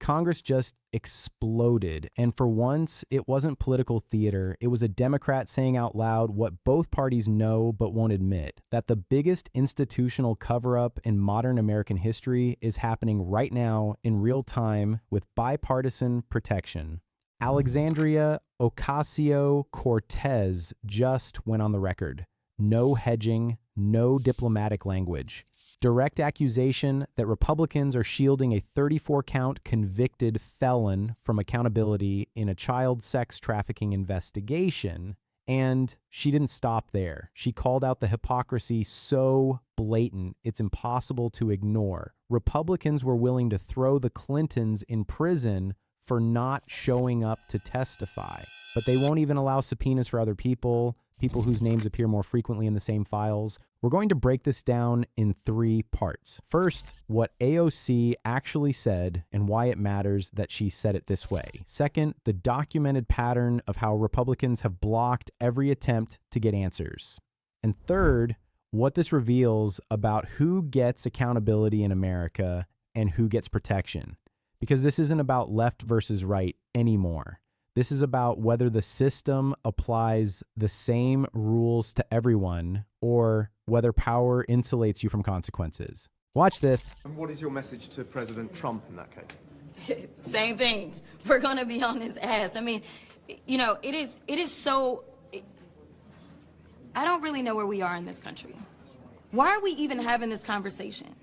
Congress just exploded. And for once, it wasn't political theater. It was a Democrat saying out loud what both parties know but won't admit, that the biggest institutional cover-up in modern American history is happening right now in real time with bipartisan protection. Alexandria Ocasio-Cortez just went on the record. No hedging, no diplomatic language. Direct accusation that Republicans are shielding a 34-count convicted felon from accountability in a child sex trafficking investigation. And she didn't stop there. She called out the hypocrisy so blatant, it's impossible to ignore. Republicans were willing to throw the Clintons in prison for not showing up to testify. But they won't even allow subpoenas for other people whose names appear more frequently in the same files. We're going to break this down in 3 parts. First, what AOC actually said and why it matters that she said it this way. Second, the documented pattern of how Republicans have blocked every attempt to get answers. And third, what this reveals about who gets accountability in America and who gets protection. Because this isn't about left versus right anymore. This is about whether the system applies the same rules to everyone or whether power insulates you from consequences. Watch this. And what is your message to President Trump in that case? Same thing. We're going to be on his ass. I mean, you know, it is so... I don't really know where we are in this country. Why are we even having this conversation?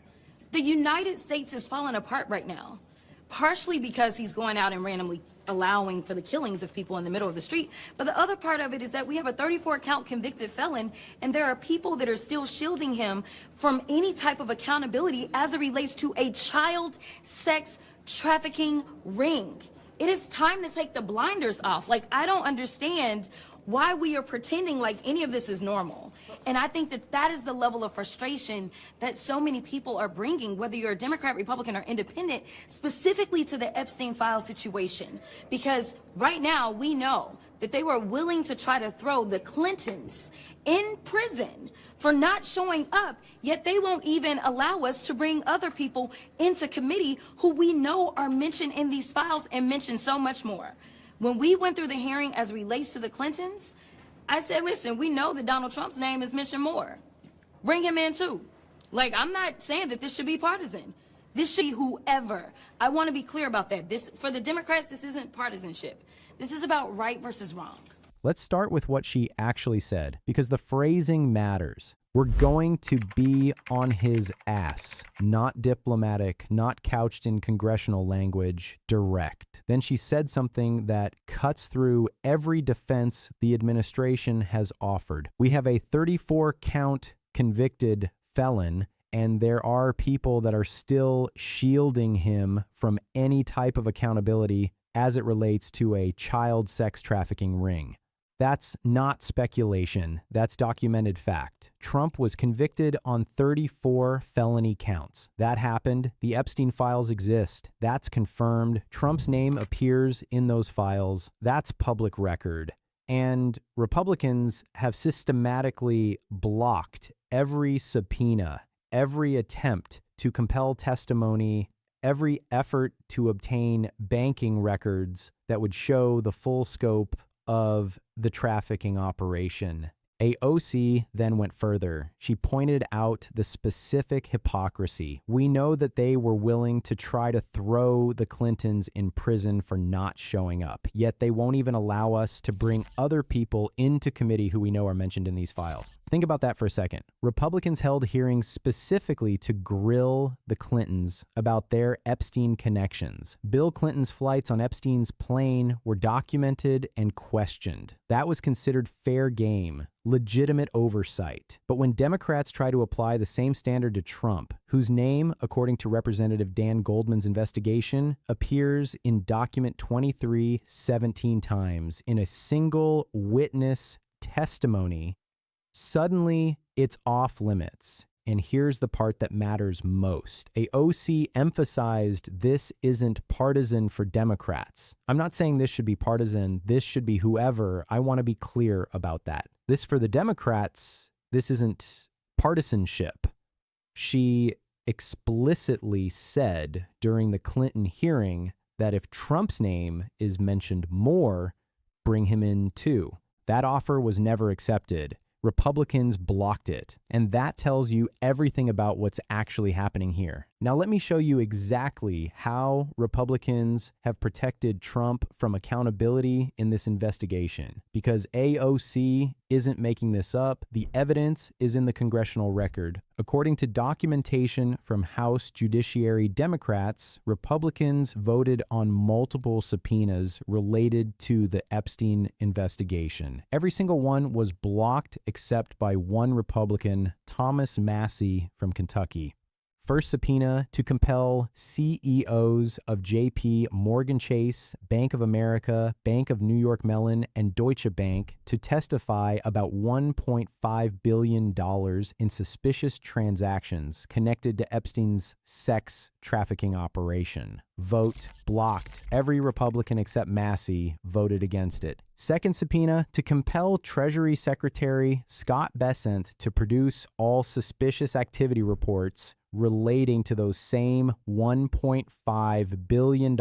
The United States is falling apart right now. Partially because he's going out and randomly allowing for the killings of people in the middle of the street. But the other part of it is that we have a 34-count convicted felon, and there are people that are still shielding him from any type of accountability as it relates to a child sex trafficking ring. It is time to take the blinders off. Like, I don't understand why we are pretending like any of this is normal. And I think that that is the level of frustration that so many people are bringing, whether you're a Democrat, Republican, or independent, specifically to the Epstein file situation. Because right now we know that they were willing to try to throw the Clintons in prison for not showing up, yet they won't even allow us to bring other people into committee who we know are mentioned in these files and mentioned so much more. When we went through the hearing as it relates to the Clintons, I said, listen, we know that Donald Trump's name is mentioned more. Bring him in too. Like, I'm not saying that this should be partisan. This should be whoever. I want to be clear about that. This, for the Democrats, this isn't partisanship. This is about right versus wrong. Let's start with what she actually said, because the phrasing matters. We're going to be on his ass, not diplomatic, not couched in congressional language, direct. Then she said something that cuts through every defense the administration has offered. We have a 34-count convicted felon, and there are people that are still shielding him from any type of accountability as it relates to a child sex trafficking ring. That's not speculation. That's documented fact. Trump was convicted on 34 felony counts. That happened. The Epstein files exist. That's confirmed. Trump's name appears in those files. That's public record. And Republicans have systematically blocked every subpoena, every attempt to compel testimony, every effort to obtain banking records that would show the full scope of the trafficking operation. AOC then went further. She pointed out the specific hypocrisy. We know that they were willing to try to throw the Clintons in prison for not showing up, yet they won't even allow us to bring other people into committee who we know are mentioned in these files. Think about that for a second. Republicans held hearings specifically to grill the Clintons about their Epstein connections. Bill Clinton's flights on Epstein's plane were documented and questioned. That was considered fair game, legitimate oversight. But when Democrats try to apply the same standard to Trump, whose name, according to Representative Dan Goldman's investigation, appears in document 23 17 times in a single witness testimony, suddenly it's off limits. And here's the part that matters most. AOC emphasized this isn't partisan for Democrats. I'm not saying this should be partisan. This should be whoever. I want to be clear about that. This, for the Democrats, this isn't partisanship. She explicitly said during the Clinton hearing that if Trump's name is mentioned more, bring him in too. That offer was never accepted. Republicans blocked it, and that tells you everything about what's actually happening here. Now, let me show you exactly how Republicans have protected Trump from accountability in this investigation, because AOC isn't making this up. The evidence is in the congressional record. According to documentation from House Judiciary Democrats, Republicans voted on multiple subpoenas related to the Epstein investigation. Every single one was blocked except by one Republican, Thomas Massie from Kentucky. First subpoena to compel CEOs of JP Morgan Chase, Bank of America, Bank of New York Mellon, and Deutsche Bank to testify about $1.5 billion in suspicious transactions connected to Epstein's sex trafficking operation. Vote blocked. Every Republican except Massie voted against it. Second subpoena to compel Treasury Secretary Scott Bessent to produce all suspicious activity reports relating to those same $1.5 billion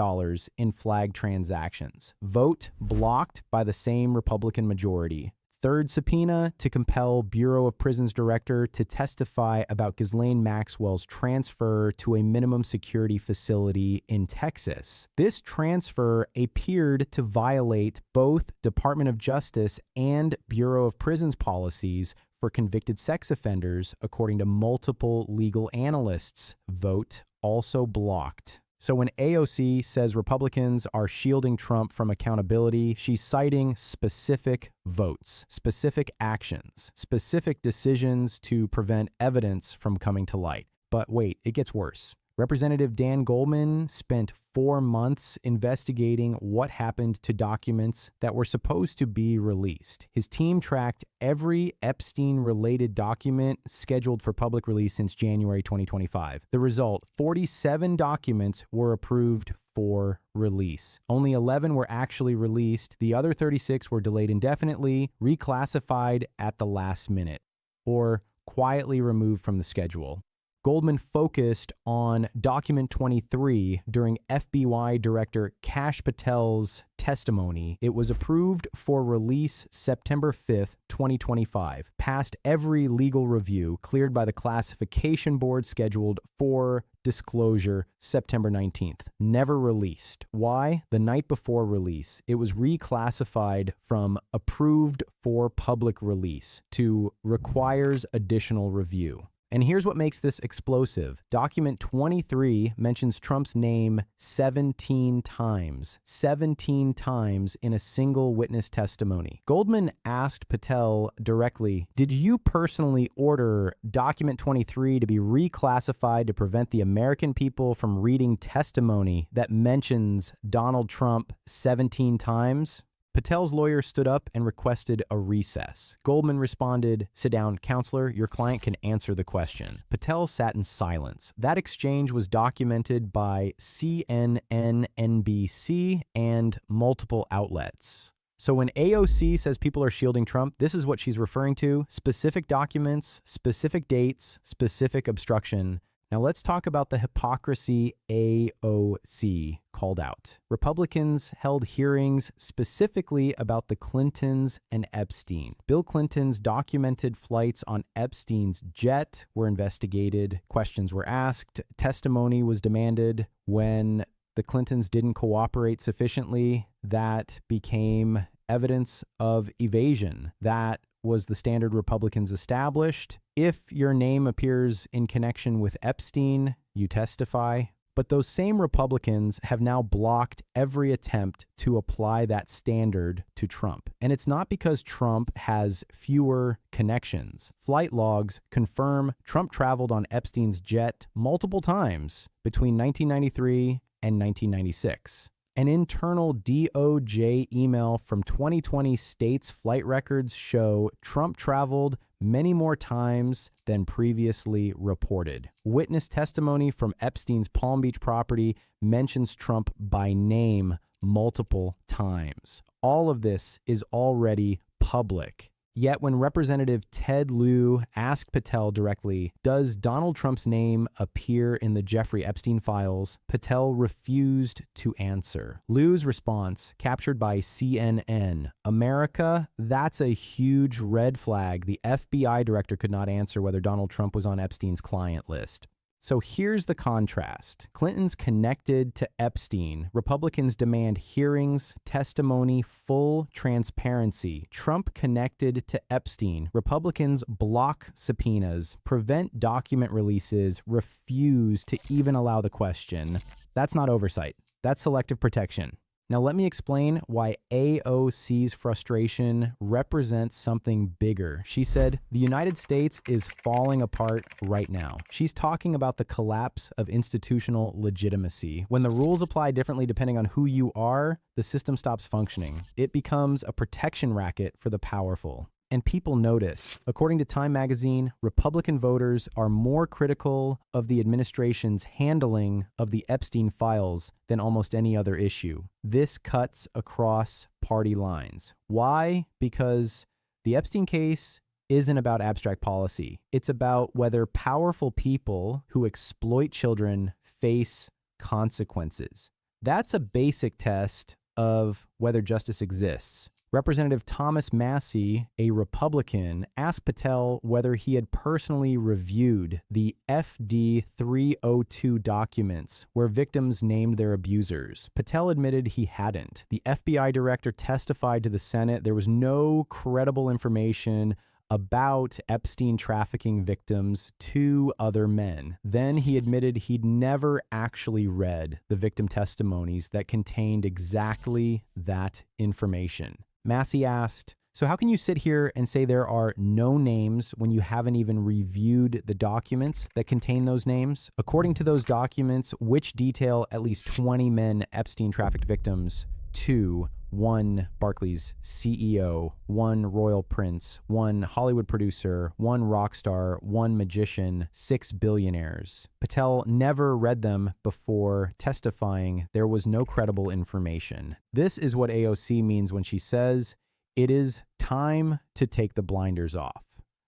in flag transactions. Vote blocked by the same Republican majority. Third subpoena to compel Bureau of Prisons Director to testify about Ghislaine Maxwell's transfer to a minimum security facility in Texas. This transfer appeared to violate both Department of Justice and Bureau of Prisons policies for convicted sex offenders, according to multiple legal analysts. Vote also blocked. So when AOC says Republicans are shielding Trump from accountability, she's citing specific votes, specific actions, specific decisions to prevent evidence from coming to light. But wait, it gets worse. Representative Dan Goldman spent 4 months investigating what happened to documents that were supposed to be released. His team tracked every Epstein-related document scheduled for public release since January 2025. The result, 47 documents were approved for release. Only 11 were actually released. The other 36 were delayed indefinitely, reclassified at the last minute, or quietly removed from the schedule. Goldman focused on document 23 during FBI Director Kash Patel's testimony. It was approved for release September 5th, 2025, passed every legal review, cleared by the classification board, scheduled for disclosure September 19th. Never released. Why? The night before release, it was reclassified from approved for public release to requires additional review. And here's what makes this explosive. Document 23 mentions Trump's name 17 times. 17 times in a single witness testimony. Goldman asked Patel directly, did you personally order document 23 to be reclassified to prevent the American people from reading testimony that mentions Donald Trump 17 times? Patel's lawyer stood up and requested a recess. Goldman responded, sit down, counselor, your client can answer the question. Patel sat in silence. That exchange was documented by CNN, NBC, and multiple outlets. So when AOC says people are shielding Trump, this is what she's referring to: specific documents, specific dates, specific obstruction. Now let's talk about the hypocrisy AOC called out. Republicans held hearings specifically about the Clintons and Epstein. Bill Clinton's documented flights on Epstein's jet were investigated. Questions were asked. Testimony was demanded. When the Clintons didn't cooperate sufficiently, that became evidence of evasion. That was the standard Republicans established. If your name appears in connection with Epstein, you testify. But those same Republicans have now blocked every attempt to apply that standard to Trump. And it's not because Trump has fewer connections. Flight logs confirm Trump traveled on Epstein's jet multiple times between 1993 and 1996. An internal DOJ email from 2020 states flight records show Trump traveled many more times than previously reported. Witness testimony from Epstein's Palm Beach property mentions Trump by name multiple times. All of this is already public. Yet when Representative Ted Lieu asked Patel directly, does Donald Trump's name appear in the Jeffrey Epstein files, Patel refused to answer. Lieu's response, captured by CNN, America, that's a huge red flag. The FBI director could not answer whether Donald Trump was on Epstein's client list. So here's the contrast. Clinton's connected to Epstein. Republicans demand hearings, testimony, full transparency. Trump connected to Epstein. Republicans block subpoenas, prevent document releases, refuse to even allow the question. That's not oversight. That's selective protection. Now, let me explain why AOC's frustration represents something bigger. She said, the United States is falling apart right now. She's talking about the collapse of institutional legitimacy. When the rules apply differently depending on who you are, the system stops functioning. It becomes a protection racket for the powerful. And people notice. According to Time magazine, Republican voters are more critical of the administration's handling of the Epstein files than almost any other issue. This cuts across party lines. Why? Because the Epstein case isn't about abstract policy. It's about whether powerful people who exploit children face consequences. That's a basic test of whether justice exists. Representative Thomas Massie, a Republican, asked Patel whether he had personally reviewed the FD 302 documents where victims named their abusers. Patel admitted he hadn't. The FBI director testified to the Senate there was no credible information about Epstein trafficking victims to other men. Then he admitted he'd never actually read the victim testimonies that contained exactly that information. Massie asked, so how can you sit here and say there are no names when you haven't even reviewed the documents that contain those names? According to those documents, which detail at least 20 men Epstein trafficked victims to: 1 Barclays CEO, 1 royal prince, 1 Hollywood producer, 1 rock star, 1 magician, 6 billionaires. Patel never read them before testifying there was no credible information. This is what AOC means when she says it is time to take the blinders off.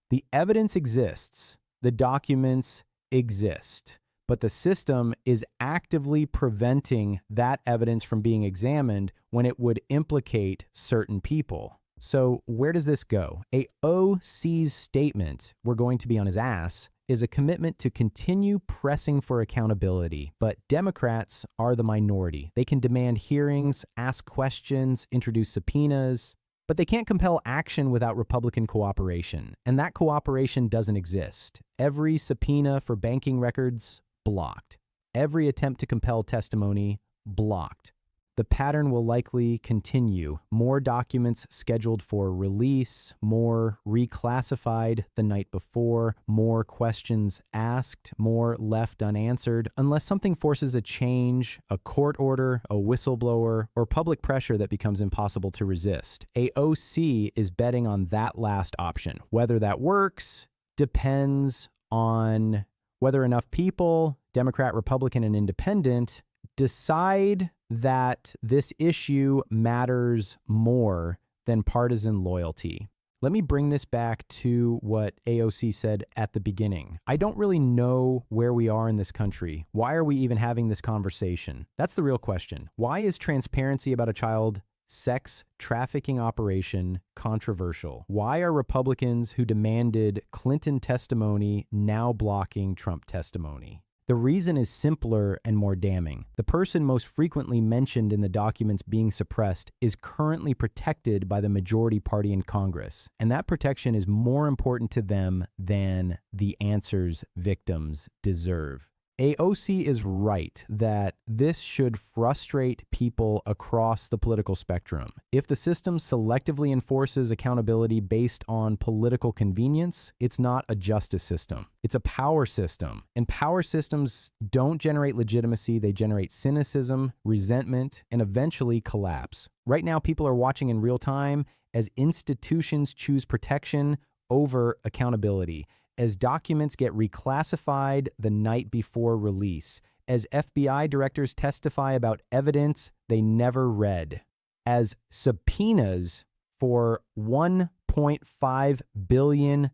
The evidence exists. The documents exist. But the system is actively preventing that evidence from being examined when it would implicate certain people. So where does this go? AOC's statement, we're going to be on his ass, is a commitment to continue pressing for accountability. But Democrats are the minority. They can demand hearings, ask questions, introduce subpoenas, but they can't compel action without Republican cooperation. And that cooperation doesn't exist. Every subpoena for banking records, blocked. Every attempt to compel testimony, blocked. The pattern will likely continue. More documents scheduled for release, more reclassified the night before, more questions asked, more left unanswered, unless something forces a change, a court order, a whistleblower, or public pressure that becomes impossible to resist. AOC is betting on that last option. Whether that works depends on whether enough people, Democrat, Republican, and Independent, decide that this issue matters more than partisan loyalty. Let me bring this back to what AOC said at the beginning. I don't really know where we are in this country. Why are we even having this conversation? That's the real question. Why is transparency about a child sex trafficking operation controversial? Why are Republicans who demanded Clinton testimony now blocking Trump testimony? The reason is simpler and more damning. The person most frequently mentioned in the documents being suppressed is currently protected by the majority party in Congress, and that protection is more important to them than the answers victims deserve. AOC is right that this should frustrate people across the political spectrum. If the system selectively enforces accountability based on political convenience, it's not a justice system. It's a power system. And power systems don't generate legitimacy. They generate cynicism, resentment, and eventually collapse. Right now, people are watching in real time as institutions choose protection over accountability, as documents get reclassified the night before release, as FBI directors testify about evidence they never read, as subpoenas for 1 $2.5 billion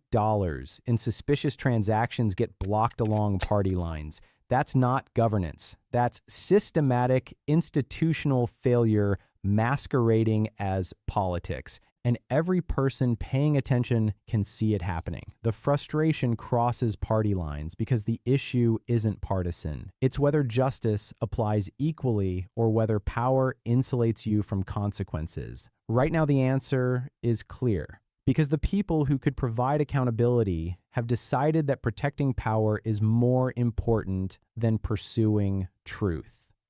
in suspicious transactions get blocked along party lines. That's not governance. That's systematic institutional failure masquerading as politics. And every person paying attention can see it happening. The frustration crosses party lines because the issue isn't partisan. It's whether justice applies equally or whether power insulates you from consequences. Right now, the answer is clear. Because the people who could provide accountability have decided that protecting power is more important than pursuing truth.